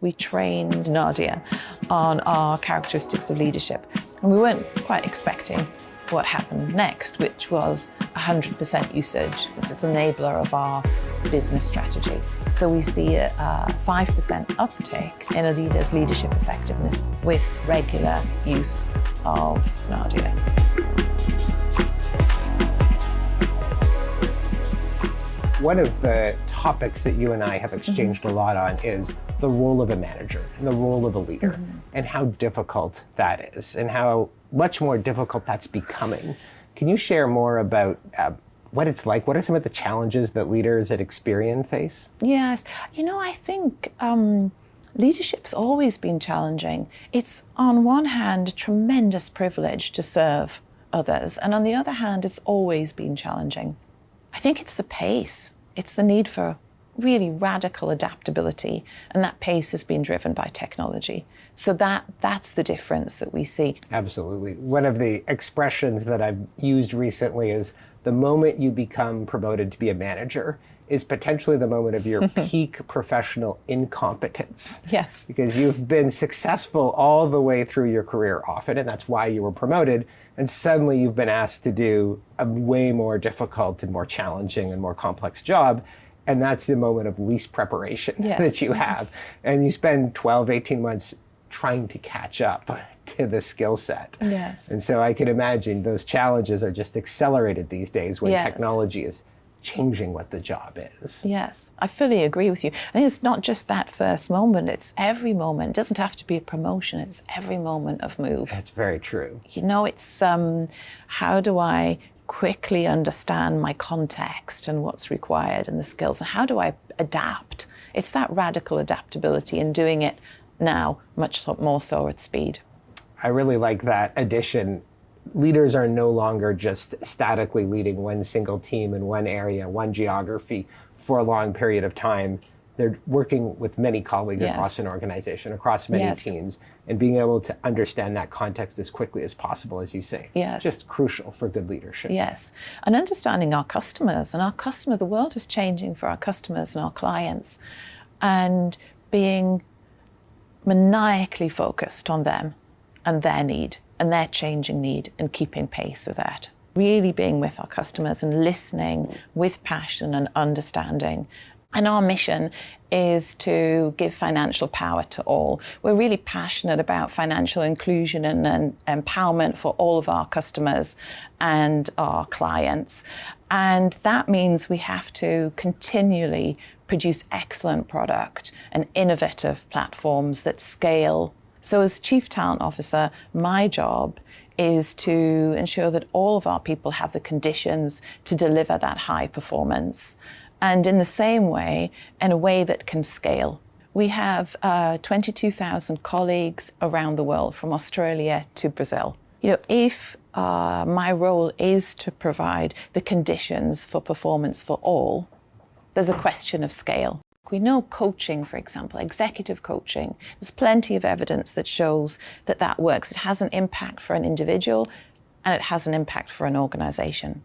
we trained Nadia on our characteristics of leadership. And we weren't quite expecting what happened next, which was 100% usage. This is an enabler of our business strategy. So we see a 5% uptick in a leader's leadership effectiveness with regular use of Nadia. One of the topics that you and I have exchanged a lot on is the role of a manager and the role of a leader and how difficult that is and how much more difficult that's becoming. Can you share more about what it's like? What are some of the challenges that leaders at Experian face? Yes, I think leadership's always been challenging. It's on one hand a tremendous privilege to serve others, and on the other hand it's always been challenging. I think it's the pace. It's the need for really radical adaptability, and that pace has been driven by technology. So that's the difference that we see. Absolutely. One of the expressions that I've used recently is the moment you become promoted to be a manager is potentially the moment of your peak professional incompetence. Yes. Because you've been successful all the way through your career often, and that's why you were promoted. And suddenly you've been asked to do a way more difficult and more challenging and more complex job. And that's the moment of least preparation that you have. And you spend 12, 18 months trying to catch up to the skill set. Yes. And so I can imagine those challenges are just accelerated these days when technology is changing what the job is. Yes, I fully agree with you. I think it's not just that first moment, it's every moment. It doesn't have to be a promotion, it's every moment of move. That's very true. It's how do I quickly understand my context and what's required and the skills, and how do I adapt? It's that radical adaptability and doing it now much more so at speed. I really like that addition. Leaders are no longer just statically leading one single team in one area, one geography for a long period of time. They're working with many colleagues across an organization, across many teams, and being able to understand that context as quickly as possible, as you say. Yes. Just crucial for good leadership. Yes. And understanding our customers. And the world is changing for our customers and our clients. And being maniacally focused on them and their need and their changing need and keeping pace with that. Really being with our customers and listening with passion and understanding. And our mission is to give financial power to all. We're really passionate about financial inclusion and empowerment for all of our customers and our clients. And that means we have to continually produce excellent product and innovative platforms that scale. So as Chief Talent Officer, my job is to ensure that all of our people have the conditions to deliver that high performance. And in the same way, in a way that can scale. We have 22,000 colleagues around the world, from Australia to Brazil. If my role is to provide the conditions for performance for all, there's a question of scale. We know coaching, for example, executive coaching, there's plenty of evidence that shows that that works. It has an impact for an individual and it has an impact for an organization.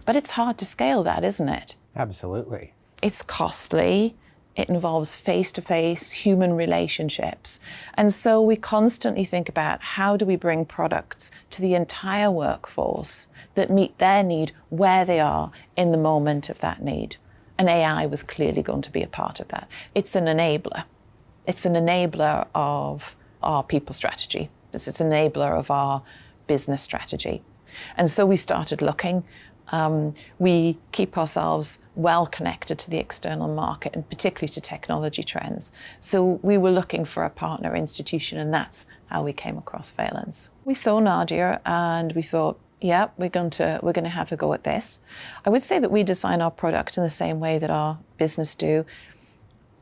But it's hard to scale that, isn't it? Absolutely. It's costly. It involves face-to-face human relationships. And so we constantly think about how do we bring products to the entire workforce that meet their need where they are in the moment of that need. And AI was clearly going to be a part of that. It's an enabler. It's an enabler of our people strategy. It's an enabler of our business strategy. And so we started looking. We keep ourselves well connected to the external market and particularly to technology trends. So we were looking for a partner institution, and that's how we came across Valence. We saw Nadia and we thought, yeah, we're going to have a go at this. I would say that we design our product in the same way that our business do,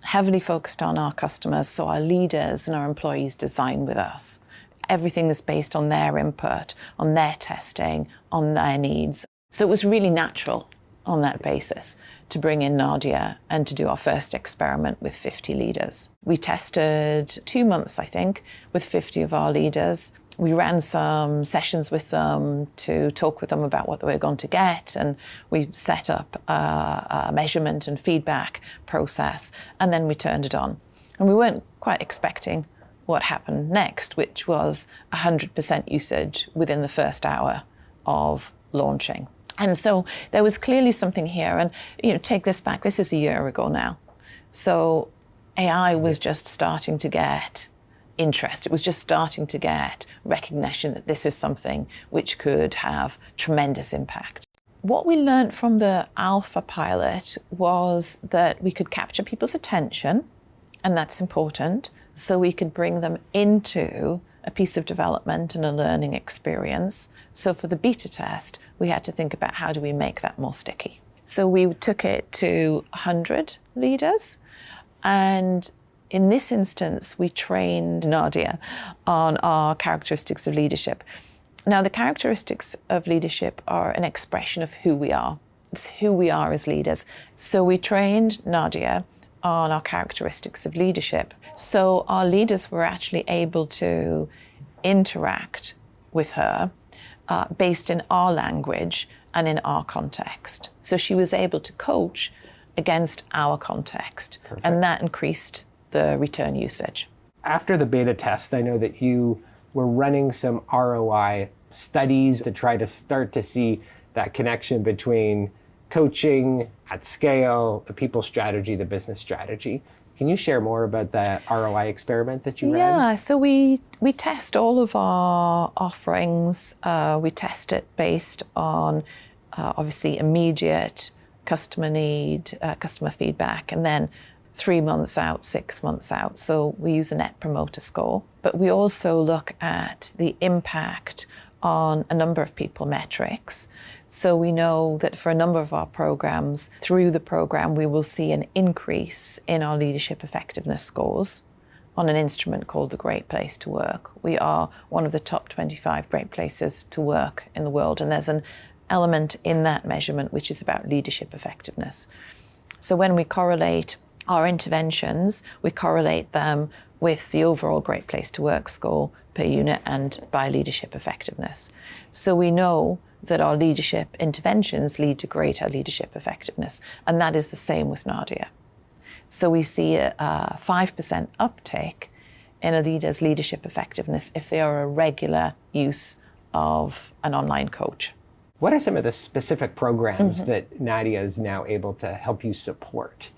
heavily focused on our customers, so our leaders and our employees design with us. Everything is based on their input, on their testing, on their needs. So it was really natural on that basis to bring in Nadia and to do our first experiment with 50 leaders. We tested 2 months, I think, with 50 of our leaders. We ran some sessions with them to talk with them about what they were going to get, and we set up a measurement and feedback process, and then we turned it on. And we weren't quite expecting what happened next, which was 100% usage within the first hour of launching. And so there was clearly something here. And, take this back, this is a year ago now. So AI was just starting to get interest. It was just starting to get recognition that this is something which could have tremendous impact. What we learned from the alpha pilot was that we could capture people's attention, and that's important, so we could bring them into a piece of development and a learning experience. So for the beta test, we had to think about how do we make that more sticky. So we took it to 100 leaders, and in this instance, we trained Nadia on our characteristics of leadership. Now, the characteristics of leadership are an expression of who we are. It's who we are as leaders. So we trained Nadia on our characteristics of leadership. So our leaders were actually able to interact with her based in our language and in our context. So she was able to coach against our context. Perfect. And that increased the return usage. After the beta test, I know that you were running some ROI studies to try to start to see that connection between coaching at scale, the people strategy, the business strategy. Can you share more about that ROI experiment that you ran? Yeah, so we test all of our offerings. We test it based on obviously immediate customer need, customer feedback, and then 3 months out, 6 months out. So we use a Net Promoter Score. But we also look at the impact on a number of people metrics. So we know that for a number of our programs, through the program, we will see an increase in our leadership effectiveness scores on an instrument called the Great Place to Work. We are one of the top 25 great places to work in the world, and there's an element in that measurement which is about leadership effectiveness. So when we correlate our interventions, we correlate them with the overall Great Place to Work score per unit and by leadership effectiveness. So we know that our leadership interventions lead to greater leadership effectiveness, and that is the same with Nadia. So we see a 5% uptake in a leader's leadership effectiveness if they are a regular use of an online coach. What are some of the specific programs that Nadia is now able to help you support?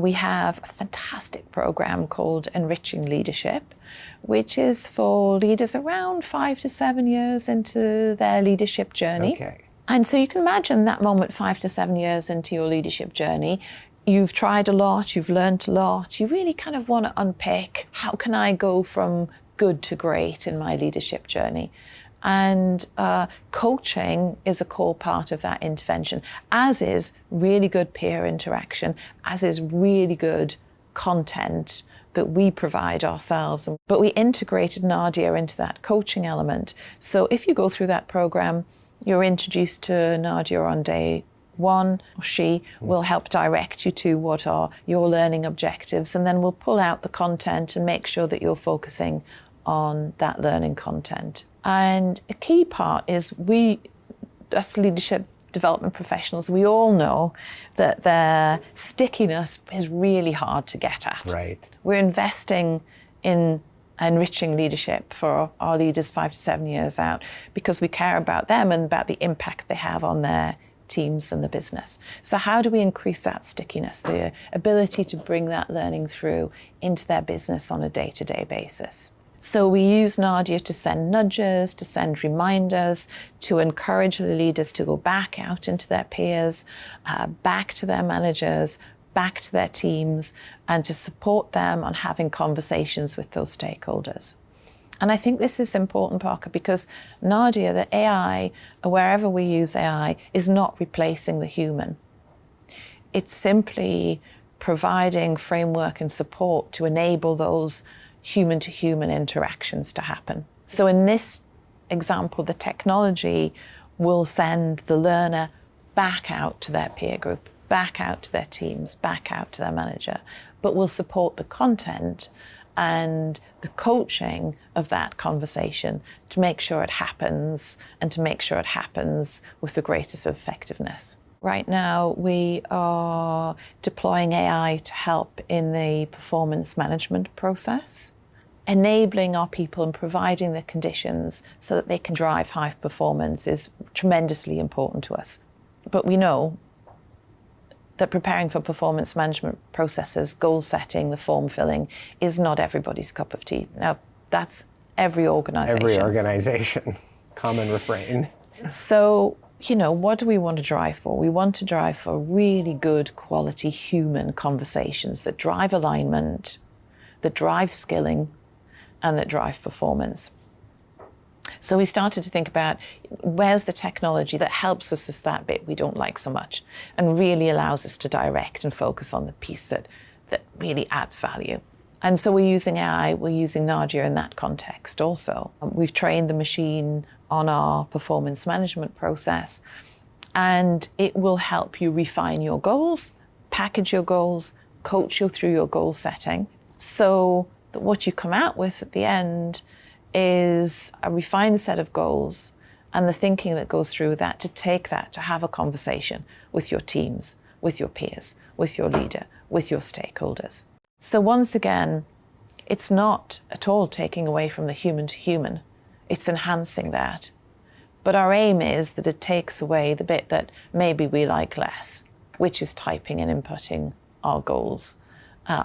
We have a fantastic program called Enriching Leadership, which is for leaders around 5 to 7 years into their leadership journey. Okay. And so you can imagine that moment 5 to 7 years into your leadership journey. You've tried a lot, you've learned a lot, you really kind of want to unpick, how can I go from good to great in my leadership journey? And coaching is a core part of that intervention, as is really good peer interaction, as is really good content that we provide ourselves. But we integrated Nadia into that coaching element. So if you go through that program, you're introduced to Nadia on day one. She will help direct you to what are your learning objectives, and then we'll pull out the content and make sure that you're focusing on that learning content. And a key part is we, as leadership development professionals, we all know that their stickiness is really hard to get at. Right. We're investing in enriching leadership for our leaders 5 to 7 years out because we care about them and about the impact they have on their teams and the business. So how do we increase that stickiness, the ability to bring that learning through into their business on a day-to-day basis? So we use Nadia to send nudges, to send reminders, to encourage the leaders to go back out into their peers, back to their managers, back to their teams, and to support them on having conversations with those stakeholders. And I think this is important, Parker, because Nadia, the AI, wherever we use AI, is not replacing the human. It's simply providing framework and support to enable those human-to-human interactions to happen. So in this example, the technology will send the learner back out to their peer group, back out to their teams, back out to their manager, but will support the content and the coaching of that conversation to make sure it happens and to make sure it happens with the greatest effectiveness. Right now, we are deploying AI to help in the performance management process, enabling our people and providing the conditions so that they can drive high performance is tremendously important to us. But we know that preparing for performance management processes, goal setting, the form filling, is not everybody's cup of tea. Now, that's every organization. Every organization, common refrain. So, what do we want to drive for? We want to drive for really good quality human conversations that drive alignment, that drive skilling, and that drive performance. So we started to think about where's the technology that helps us with that bit we don't like so much and really allows us to direct and focus on the piece that really adds value. And so we're using AI, we're using Nadia in that context also. We've trained the machine on our performance management process, and it will help you refine your goals, package your goals, coach you through your goal setting, so that what you come out with at the end is a refined set of goals and the thinking that goes through that to take that to have a conversation with your teams, with your peers, with your leader, with your stakeholders. So once again, it's not at all taking away from the human to human, it's enhancing that. But our aim is that it takes away the bit that maybe we like less, which is typing and inputting our goals.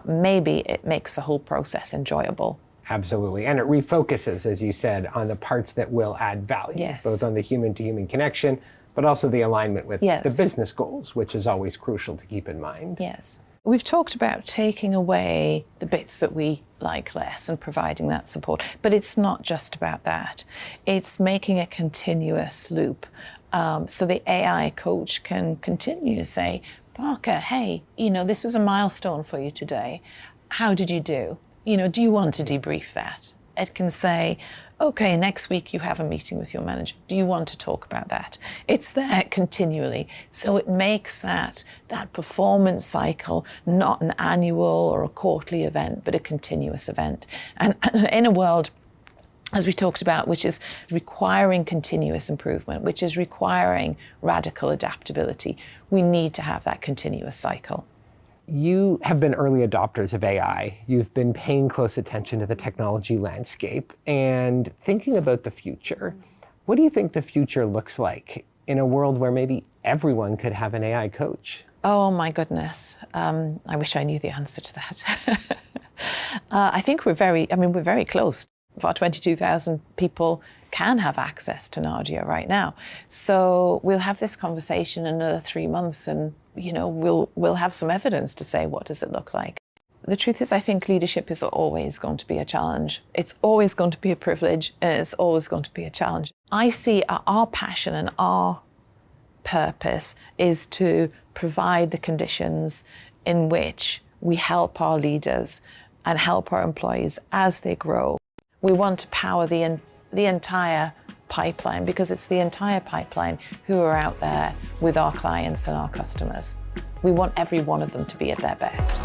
Maybe it makes the whole process enjoyable. Absolutely. And it refocuses, as you said, on the parts that will add value, yes. Both on the human-to-human connection, but also the alignment with yes. the business goals, which is always crucial to keep in mind. Yes. We've talked about taking away the bits that we like less and providing that support, but it's not just about that. It's making a continuous loop. So the AI coach can continue to say, Parker, hey, this was a milestone for you today. How did you do? Do you want to debrief that? It can say, okay, next week you have a meeting with your manager. Do you want to talk about that? It's there continually. So it makes that performance cycle not an annual or a quarterly event, but a continuous event. And in a world, as we talked about, which is requiring continuous improvement, which is requiring radical adaptability, we need to have that continuous cycle. You have been early adopters of AI. You've been paying close attention to the technology landscape and thinking about the future. What do you think the future looks like in a world where maybe everyone could have an AI coach? Oh my goodness. I wish I knew the answer to that. I think we're very close. About 22,000 people can have access to Nadia right now. So we'll have this conversation in another 3 months and we'll have some evidence to say, what does it look like? The truth is, I think leadership is always going to be a challenge. It's always going to be a privilege, and it's always going to be a challenge. I see our passion and our purpose is to provide the conditions in which we help our leaders and help our employees as they grow. We want to power the entire pipeline, because it's the entire pipeline who are out there with our clients and our customers. We want every one of them to be at their best.